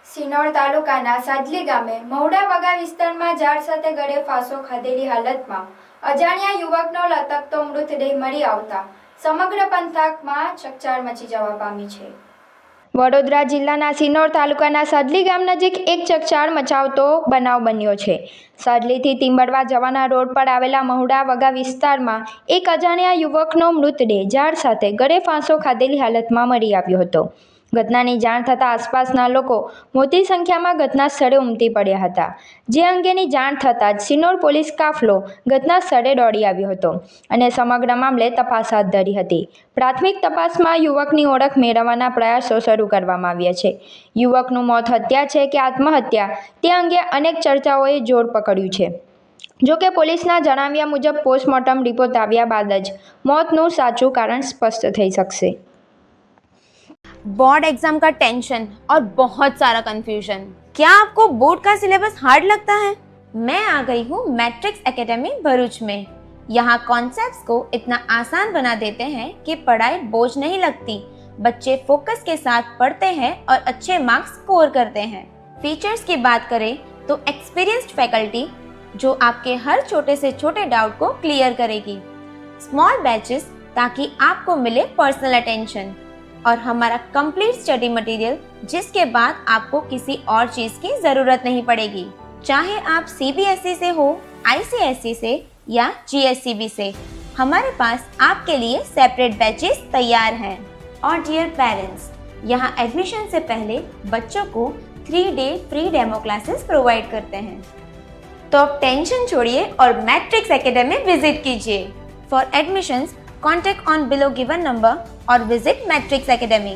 સિનોર તાલુકાના સાજલી ગામે મહુડા વગા વિસ્તારમાં ઝાડ સાથે ગળે ફાંસો ખાધેલી હાલતમાં અજાણ્યા યુવકનો લટકતો મૃતદેહ મળી આવતા સમગ્ર પંથકમાં ચકચાર મચી જવા પામી છે। વડોદરા જિલ્લાના સિનોર તાલુકાના સાજલી ગામ નજીક એક ચકચાર મચાવતો બનાવ બન્યો છે। સાજલીથી તીંબડવા જવાના રોડ પર આવેલા મહુડા વગા વિસ્તારમાં એક અજાણ્યા યુવકનો મૃતદેહ ઝાડ સાથે ગળે ફાંસો ખાધેલી હાલતમાં મળી આવ્યો હતો। ઘટનાની જાણ થતાં આસપાસના લોકો મોટી સંખ્યામાં ઘટના સ્થળે ઉમટી પડ્યા હતા, જે અંગેની જાણ થતાં જ સિનોર પોલીસ કાફલો ઘટના સ્થળે દોડી આવ્યો હતો અને સમગ્ર મામલે તપાસ હાથ ધરી હતી। પ્રાથમિક તપાસમાં યુવકની ઓળખ મેળવવાના પ્રયાસો શરૂ કરવામાં આવ્યા છે। યુવકનું મોત હત્યા છે કે આત્મહત્યા તે અંગે અનેક ચર્ચાઓએ જોર પકડ્યું છે। જો કે પોલીસના જણાવ્યા મુજબ પોસ્ટમોર્ટમ રિપોર્ટ આવ્યા બાદ જ મોતનું સાચું કારણ સ્પષ્ટ થઈ શકશે। बोर्ड एग्जाम का टेंशन और बहुत सारा कंफ्यूजन। क्या आपको बोर्ड का सिलेबस हार्ड लगता है? मैं आ गई हूँ मैट्रिक्स एकेडमी भरूच में। यहाँ कॉन्सेप्ट्स को इतना आसान बना देते हैं कि पढ़ाई बोझ नहीं लगती। बच्चे फोकस के साथ पढ़ते हैं और अच्छे मार्क्स स्कोर करते हैं। फीचर्स की बात करें तो एक्सपीरियंस्ड फैकल्टी जो आपके हर छोटे से छोटे डाउट को क्लियर करेगी। स्मॉल बैचेस ताकि आपको मिले पर्सनल अटेंशन और हमारा कंप्लीट स्टडी मटेरियल जिसके बाद आपको किसी और चीज की जरूरत नहीं पड़ेगी। चाहे आप सीबीएसई से हो, आईसीएसई से या जीएससीबी से, हमारे पास आपके लिए सेपरेट बैचेस तैयार हैं। और डियर पेरेंट्स, यहाँ एडमिशन से पहले बच्चों को 3 day free demo classes provide करते हैं। तो अब टेंशन छोड़िए और मैट्रिक्स एकेडमी विजिट कीजिए। For admissions contact on below given number or visit Matrix Academy।